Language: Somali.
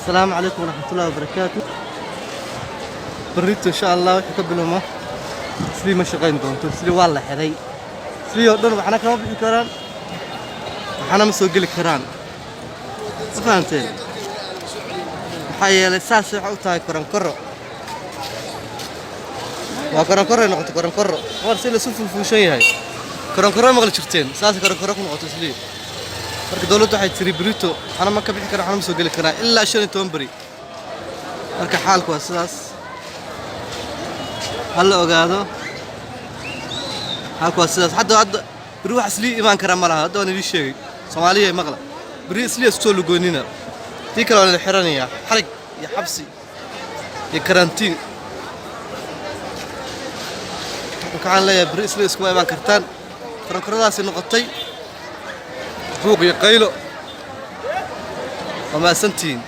السلام عليكم ورحمة الله وبركاته. بريتو إن شاء الله وحكبلوا ما سلي ما شقين دونتو سلي والله حري سلي يقدروا وحنا كمان بكران وحنا مسوق لك كران فهمتين حي الأساس حوتها كران كرو وكران كرو نقطة كران كرو ورسيل سوف في شيء هاي كران كرو مغلي شفتين أساس كران كرو نقطة سلي marka dawladdu waxay tiri Brito ana ma ka bixi karo waxaan soo gali karaa ilaa 15 bari marka xaalku waa sidaas hal ogaado xaalku waa sidaas hadda bari wax isli iman kara ma laha hadda waan idin sheegay Soomaaliya ay maqla bari isli soo lugoonina tii kale waa la xiranaya xarig iyo xabsi iyo karantiin waxaan leeyahay bari isli isku iman kartaan karankaradaasi noqotay فوق يقيلو وما سنتين